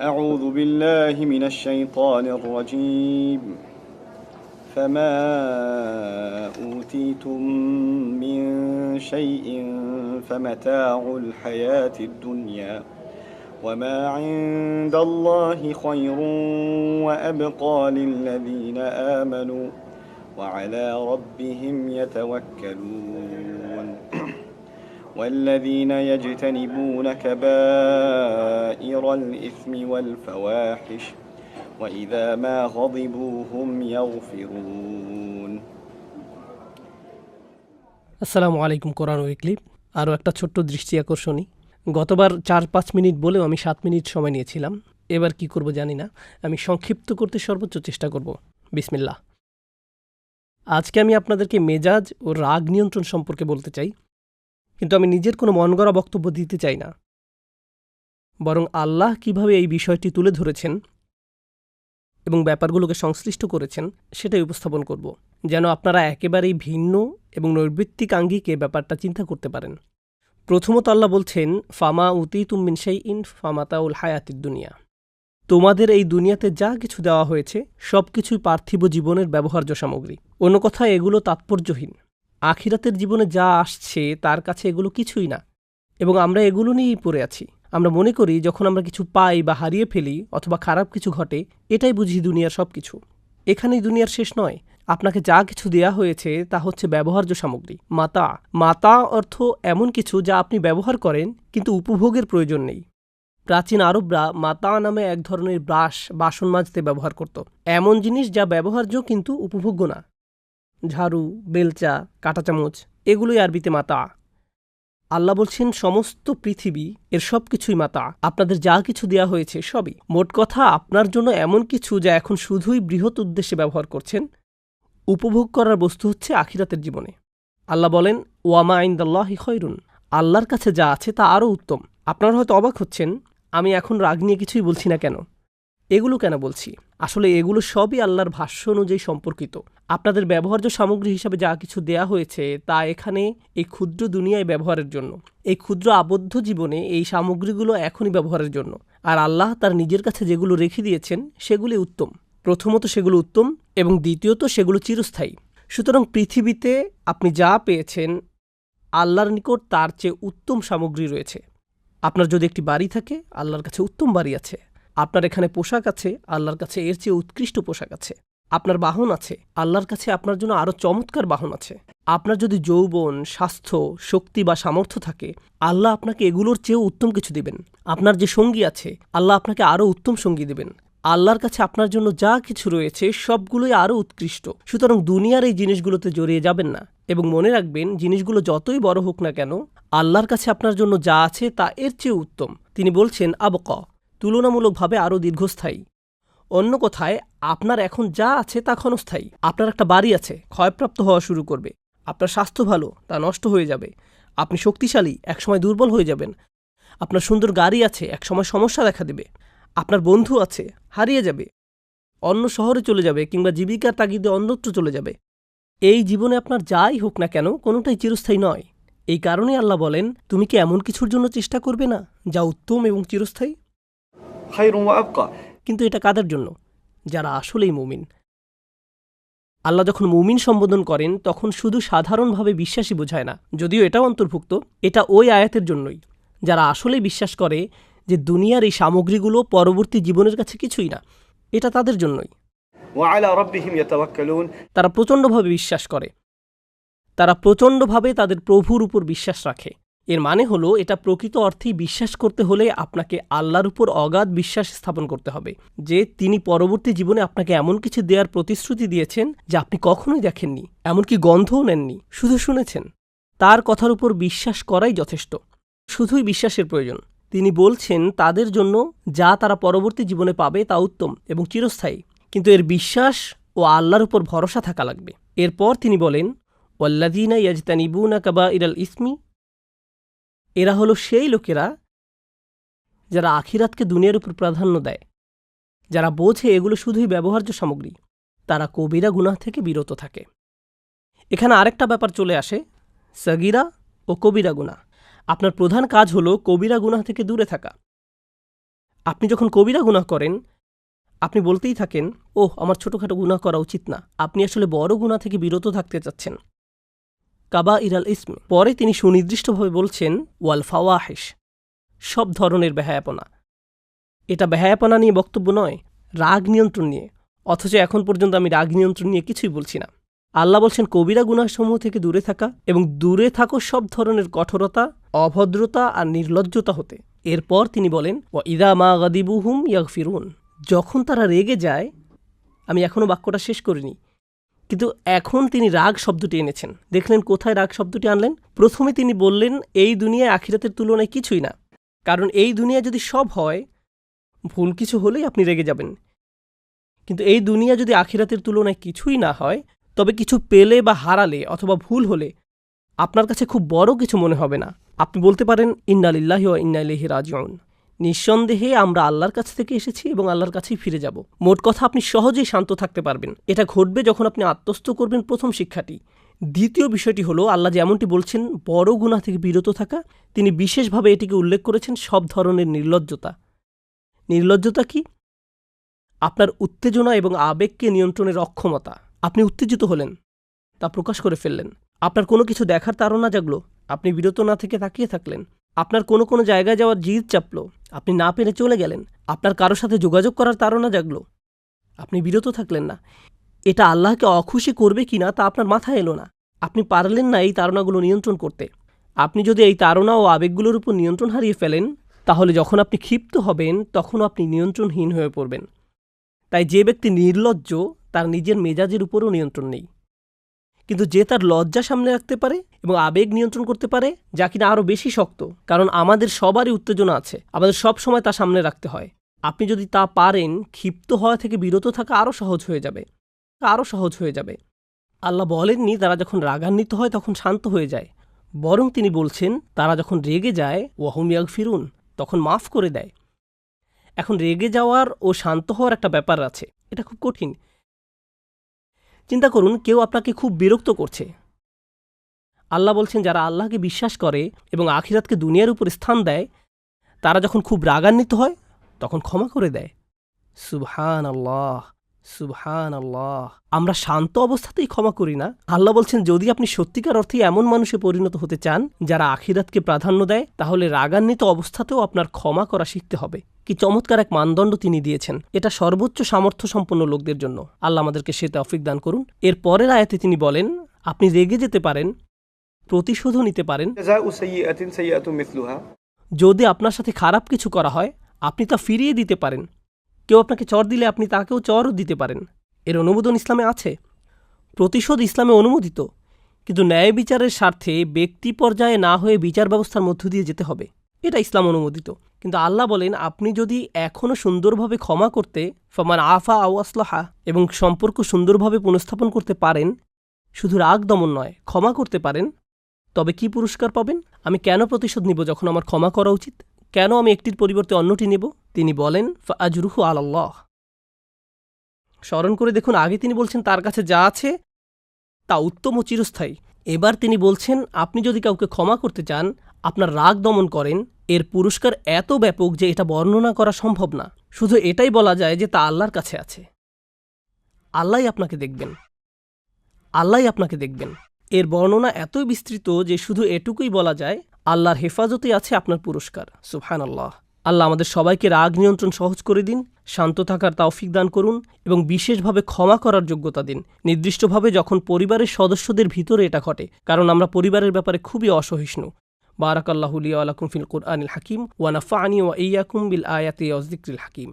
أعوذ بالله من الشيطان الرجيم فما أوتيتم من شيء فمتاع الحياة الدنيا وما عند الله خير وأبقى للذين آمنوا وعلى ربهم يتوكلون والذين يجتنبون كبائر الإثم والفواحش وإذا ما غضبوا هم يغفرون আসসালামু আলাইকুম। কোরআন উইকলি আরও একটা ছোট্ট দৃষ্টি আকর্ষণী। গতবার 4-5 মিনিট বলেও আমি 7 মিনিট সময় নিয়েছিলাম। এবার কি করব জানি না, আমি সংক্ষিপ্ত করতে সর্বোচ্চ চেষ্টা করব। বিসমিল্লাহ। আজকে আমি আপনাদেরকে মেজাজ ও রাগ নিয়ন্ত্রণ সম্পর্কে বলতে চাই, কিন্তু আমি নিজের কোনো মন গড়া বক্তব্য দিতে চাই না, বরং আল্লাহ কিভাবে এই বিষয়টি তুলে ধরেছেন এবং ব্যাপারগুলোকে সংশ্লিষ্ট করেছেন সেটাই উপস্থাপন করব, যেন আপনারা একেবারেই ভিন্ন এবং নৈর্বৃত্তিক আঙ্গিকে ব্যাপারটা চিন্তা করতে পারেন। প্রথমত আল্লাহ বলছেন, ফামা উতিতুম মিন শাইইন ফামাতাউল হায়াতিদ দুনিয়া। তোমাদের এই দুনিয়াতে যা কিছু দেওয়া হয়েছে সব কিছুই পার্থিব জীবনের ব্যবহার্য সামগ্রী। অন্য কথায় এগুলো তাৎপর্যহীন। আখিরাতের জীবনে যা আসছে তার কাছে এগুলো কিছুই না, এবং আমরা এগুলো নিয়েই পড়ে আছি। আমরা মনে করি যখন আমরা কিছু পাই বা হারিয়ে ফেলি অথবা খারাপ কিছু ঘটে, এটাই বুঝি দুনিয়ার সব কিছু। এখানেই দুনিয়ার শেষ নয়। আপনাকে যা কিছু দেয়া হয়েছে তা হচ্ছে ব্যবহার্য সামগ্রী, মাতা। মাতা অর্থ এমন কিছু যা আপনি ব্যবহার করেন কিন্তু উপভোগের প্রয়োজন নেই। প্রাচীন আরবরা মাতা নামে এক ধরনের ব্রাশ বাসন মাজতে ব্যবহার করত, এমন জিনিস যা ব্যবহার্য কিন্তু উপভোগ্য না। ঝাড়ু, বেলচা, কাঁটা চামচ, এগুলোই আরবিতে মাতা। আল্লাহ বলছেন সমস্ত পৃথিবী এর সব কিছুই মাতা। আপনাদের যা কিছু দেয়া হয়েছে সবই, মোট কথা আপনার জন্য এমন কিছু যা এখন শুধুই বৃহৎ উদ্দেশ্যে ব্যবহার করছেন। উপভোগ করার বস্তু হচ্ছে আখিরাতের জীবনে। আল্লাহ বলেন, ওয়ামা ইনদাল্লাহি খৈরুন। আল্লাহর কাছে যা আছে তা আরও উত্তম। আপনারা হয়তো অবাক হচ্ছেন, আমি এখন রাগ নিয়ে কিছুই বলছি না কেন, এগুলো কেন বলছি। আসলে এগুলো সবই আল্লাহর ভাষ্য অনুযায়ী সম্পর্কিত। আপনাদের ব্যবহার্য সামগ্রী হিসাবে যা কিছু দেয়া হয়েছে তা এখানে এই ক্ষুদ্র দুনিয়ায় ব্যবহারের জন্য। এই ক্ষুদ্র আবদ্ধ জীবনে এই সামগ্রীগুলো এখনই ব্যবহারের জন্য। আর আল্লাহ তার নিজের কাছে যেগুলো রেখে দিয়েছেন সেগুলি উত্তম। প্রথমত সেগুলো উত্তম, এবং দ্বিতীয়ত সেগুলো চিরস্থায়ী। সুতরাং পৃথিবীতে আপনি যা পেয়েছেন আল্লাহর নিকট তার চেয়ে উত্তম সামগ্রী রয়েছে। আপনার যদি একটি বাড়ি থাকে, আল্লাহর কাছে উত্তম বাড়ি আছে। আপনার এখানে পোশাক আছে, আল্লাহর কাছে এর চেয়ে উৎকৃষ্ট পোশাক আছে। আপনার বাহন আছে, আল্লাহর কাছে আপনার জন্য আরও চমৎকার বাহন আছে। আপনার যদি যৌবন, স্বাস্থ্য, শক্তি বা সামর্থ্য থাকে, আল্লাহ আপনাকে এগুলোর চেয়েও উত্তম কিছু দিবেন। আপনার যে সঙ্গী আছে, আল্লাহ আপনাকে আরও উত্তম সঙ্গী দেবেন। আল্লাহর কাছে আপনার জন্য যা কিছু রয়েছে সবগুলোই আরও উৎকৃষ্ট। সুতরাং দুনিয়ার এই জিনিসগুলোতে জড়িয়ে যাবেন না, এবং মনে রাখবেন জিনিসগুলো যতই বড় হোক না কেন, আল্লাহর কাছে আপনার জন্য যা আছে তা এর চেয়ে উত্তম। তিনি বলছেন আবকা, তুলনামূলকভাবে আরও দীর্ঘস্থায়ী। অন্য কথায় আপনার এখন যা আছে তা ক্ষণস্থায়ী। আপনার একটা বাড়ি আছে, ক্ষয়প্রাপ্ত হওয়া শুরু করবে। আপনার স্বাস্থ্য ভালো, তা নষ্ট হয়ে যাবে। আপনি শক্তিশালী, একসময় দুর্বল হয়ে যাবেন। আপনার সুন্দর গাড়ি আছে, একসময় সমস্যা দেখা দেবে। আপনার বন্ধু আছে, হারিয়ে যাবে, অন্য শহরে চলে যাবে, কিংবা জীবিকার তাগিদে অন্যত্র চলে যাবে। এই জীবনে আপনার যাই হোক না কেন, কোনোটাই চিরস্থায়ী নয়। এই কারণে আল্লাহ বলেন, তুমি কি এমন কিছুর জন্য চেষ্টা করবে না যা উত্তম এবং চিরস্থায়ী? خير وأبقى কিন্তু এটা কাদের জন্য? যারা আসলেই মুমিন। আল্লাহ যখন মুমিন সম্বোধন করেন তখন শুধু সাধারণভাবে বিশ্বাসী বোঝায় না, যদিও এটাও অন্তর্ভুক্ত। এটা ওই আয়াতের জন্যই, যারা আসলেই বিশ্বাস করে যে দুনিয়ার এই সামগ্রীগুলো পরবর্তী জীবনের কাছে কিছুই না। এটা তাদের জন্যই। وعلى ربهم يتوكلون তারা প্রচণ্ডভাবে বিশ্বাস করে, তারা প্রচণ্ডভাবে তাদের প্রভুর উপর বিশ্বাস রাখে। এর মানে হলো, এটা প্রকৃত অর্থেই বিশ্বাস করতে হলে আপনাকে আল্লাহর উপর অগাধ বিশ্বাস স্থাপন করতে হবে যে তিনি পরবর্তী জীবনে আপনাকে এমন কিছু দেওয়ার প্রতিশ্রুতি দিয়েছেন যা আপনি কখনোই দেখেননি, এমনকি গন্ধও নেননি, শুধু শুনেছেন। তার কথার উপর বিশ্বাস করাই যথেষ্ট, শুধুই বিশ্বাসের প্রয়োজন। তিনি বলছেন তাদের জন্য যা তারা পরবর্তী জীবনে পাবে তা উত্তম এবং চিরস্থায়ী, কিন্তু এর বিশ্বাস ও আল্লাহর উপর ভরসা থাকা লাগবে। এরপর তিনি বলেন, ওয়াল্লাযীনা ইয়াজতানিবুনা কাবাইরাল ইসমি। এরা হলো সেই লোকেরা যারা আখিরাতকে দুনিয়ার উপর প্রাধান্য দেয়, যারা বোঝে এগুলো শুধুই ব্যবহার্য সামগ্রী। তারা কবিরা গুনাহ থেকে বিরত থাকে। এখানে আরেকটা ব্যাপার চলে আসে, সগীরা ও কবিরা গুনাহ। আপনার প্রধান কাজ হলো কবিরা গুনাহ থেকে দূরে থাকা। আপনি যখন কবিরা গুনাহ করেন, আপনি বলতেই থাকেন, ওহ আমার ছোটোখাটো গুনাহ করা উচিত না। আপনি আসলে বড় গুনাহ থেকে বিরত থাকতে চাচ্ছেন। কাবা ইরাল ইসম। পরে তিনি সুনির্দিষ্টভাবে বলছেন ওয়াল ফাওয়াহিশ, সব ধরনের বেহায়াপনা। এটা বেহায়াপনা নিয়ে বক্তব্য নয়, রাগ নিয়ন্ত্রণ নিয়ে। অথচ এখন পর্যন্ত আমি রাগ নিয়ন্ত্রণ নিয়ে কিছুই বলছি না। আল্লাহ বলছেন কবিরা গুনাহসমূহ থেকে দূরে থাকা এবং দূরে থাকো সব ধরনের কঠোরতা, অভদ্রতা আর নির্লজ্জতা হতে। এরপর তিনি বলেন ওয়া ইদা মা গাদিবুহুম ইয়াগফিরুন, যখন তারা রেগে যায়। আমি এখনও বাক্যটা শেষ করিনি, কিন্তু এখন তিনি রাগ শব্দটি এনেছেন। দেখলেন কোথায় রাগ শব্দটি আনলেন? প্রথমে তিনি বললেন এই দুনিয়ায় আখিরাতের তুলনায় কিছুই না, কারণ এই দুনিয়া যদি সব হয়, ভুল কিছু হলেই আপনি রেগে যাবেন। কিন্তু এই দুনিয়া যদি আখিরাতের তুলনায় কিছুই না হয়, তবে কিছু পেলে বা হারালে অথবা ভুল হলে আপনার কাছে খুব বড় কিছু মনে হবে না। আপনি বলতে পারেন ইন্না লিল্লাহি ওয়া ইন্না ইলাইহি রাজিউন, নিঃসন্দেহে আমরা আল্লাহর কাছ থেকে এসেছি এবং আল্লাহর কাছেই ফিরে যাব। মোট কথা আপনি সহজেই শান্ত থাকতে পারবেন। এটা ঘটবে যখন আপনি আত্মস্থ করবেন প্রথম শিক্ষাটি। দ্বিতীয় বিষয়টি হলো আল্লাহ যেমনটি বলছেন বড় গুনাহ থেকে বিরত থাকা, তিনি বিশেষভাবে এটিকে উল্লেখ করেছেন সব ধরনের নির্লজ্জতা। নির্লজ্জতা কি? আপনার উত্তেজনা এবং আবেগকে নিয়ন্ত্রণের অক্ষমতা। আপনি উত্তেজিত হলেন, তা প্রকাশ করে ফেললেন। আপনার কোনো কিছু দেখার তাড়না জাগলো, আপনি বিরত না থেকে তাকিয়ে থাকলেন। আপনার কোনো জায়গায় যাওয়ার জিদ চাপলো, আপনি না পেরে চলে গেলেন। আপনার কারোর সাথে যোগাযোগ করার তাড়না জাগলো, আপনি বিরত থাকলেন না। এটা আল্লাহকে অখুশি করবে কিনা তা আপনার মাথায় এলো না। আপনি পারলেন না এই তাড়নাগুলো নিয়ন্ত্রণ করতে। আপনি যদি এই তাড়না ও আবেগগুলোর উপর নিয়ন্ত্রণ হারিয়ে ফেলেন, তাহলে যখন আপনি ক্ষিপ্ত হবেন তখনও আপনি নিয়ন্ত্রণহীন হয়ে পড়বেন। তাই যে ব্যক্তি নির্লজ্জ তার নিজের মেজাজের উপরও নিয়ন্ত্রণ নেই। কিন্তু যে তার লজ্জা সামনে রাখতে পারে এবং আবেগ নিয়ন্ত্রণ করতে পারে, যা কিনা আরও বেশি শক্ত, কারণ আমাদের সবারই উত্তেজনা আছে, আমাদের সব সময় তা সামনে রাখতে হয়। আপনি যদি তা পারেন, ক্ষিপ্ত হওয়া থেকে বিরত থাকা আরও সহজ হয়ে যাবে, আরও সহজ হয়ে যাবে। আল্লাহ বলেননি তারা যখন রাগান্বিত হয় তখন শান্ত হয়ে যায়, বরং তিনি বলছেন তারা যখন রেগে যায় ওয়াহুম ইয়াগফিরুন, তখন মাফ করে দেয়। এখন রেগে যাওয়ার ও শান্ত হওয়ার একটা ব্যাপার আছে, এটা খুব কঠিন। চিন্তা করুন কেউ আপনাকে খুব বিরক্ত করছে। আল্লাহ বলছেন যারা আল্লাহকে বিশ্বাস করে এবং আখিরাতকে দুনিয়ার উপর স্থান দেয়, তারা যখন খুব রাগান্বিত হয় তখন ক্ষমা করে দেয়। সুবহানাল্লাহ, সুবহানাল্লাহ। আমরা শান্ত অবস্থাতেই ক্ষমা করি না। আল্লাহ বলছেন যদি আপনি সত্যিকার অর্থে এমন মানুষে পরিণত হতে চান যারা আখিরাতকে প্রাধান্য দেয়, তাহলে রাগান্বিত অবস্থাতেও আপনার ক্ষমা করা শিখতে হবে। কি চমৎকার এক মানদণ্ড তিনি দিয়েছেন! এটা সর্বোচ্চ সামর্থ্য সম্পন্ন লোকদের জন্য। আল্লাহ আমাদেরকে সে তৌফিক দান করুন। এর পরের আয়াতে তিনি বলেন আপনি রেগে যেতে পারেন, প্রতিশোধও নিতে পারেন। جزاء سيئة سيئة مثلها। যদি আপনার সাথে খারাপ কিছু করা হয়, আপনি তা ফিরিয়ে দিতে পারেন। কেউ আপনাকে চর দিলে আপনি তাকেও চরও দিতে পারেন। এর অনুমোদন ইসলামে আছে। প্রতিশোধ ইসলামে অনুমোদিত, কিন্তু ন্যায় বিচারের স্বার্থে ব্যক্তি পর্যায়ে না হয়ে বিচার ব্যবস্থার মধ্য দিয়ে যেতে হবে, এটা ইসলাম অনুমোদিত। কিন্তু আল্লাহ বলেন আপনি যদি এখনও সুন্দরভাবে ক্ষমা করতে, ফামান আফা আও আসলাহা, এবং সম্পর্ক সুন্দরভাবে পুনঃস্থাপন করতে পারেন, শুধু রাগ দমন নয় ক্ষমা করতে পারেন, তবে কি পুরস্কার পাবেন? আমি কেন প্রতিশোধ নিব যখন আমার ক্ষমা করা উচিত? কেন আমি একটির পরিবর্তে অন্যটি নেব? তিনি বলেন ফাআজরুহু আলাল্লাহ। স্মরণ করে দেখুন, আগে তিনি বলছেন তার কাছে যা আছে তা উত্তম ও চিরস্থায়ী। এবার তিনি বলছেন আপনি যদি কাউকে ক্ষমা করতে চান, আপনার রাগ দমন করেন, এর পুরস্কার এত ব্যাপক যে এটা বর্ণনা করা সম্ভব না। শুধু এটাই বলা যায় যে তা আল্লাহর কাছে আছে। আল্লাহই আপনাকে দেখবেন, আল্লাহই আপনাকে দেখবেন। এর বর্ণনা এতই বিস্তৃত যে শুধু এটুকুই বলা যায় আল্লাহর হেফাজতে আছে আপনার পুরস্কার। সুবহানাল্লাহ। আল্লাহ আমাদের সবাইকে রাগ নিয়ন্ত্রণ সহজ করে দিন, শান্ত থাকার তৌফিক দান করুন এবং বিশেষভাবে ক্ষমা করার যোগ্যতা দিন, নির্দিষ্টভাবে যখন পরিবারের সদস্যদের ভিতরে এটা ঘটে, কারণ আমরা পরিবারের ব্যাপারে খুবই অসহিষ্ণু। বারাকাল্লাহু লি ওয়া লাকুম ফিল কুরআনিল হাকিম ওয়া নাফা'নি ওয়া ইয়্যাকুম বিল আয়াতি ওয়াজ যিকরিল হাকিম।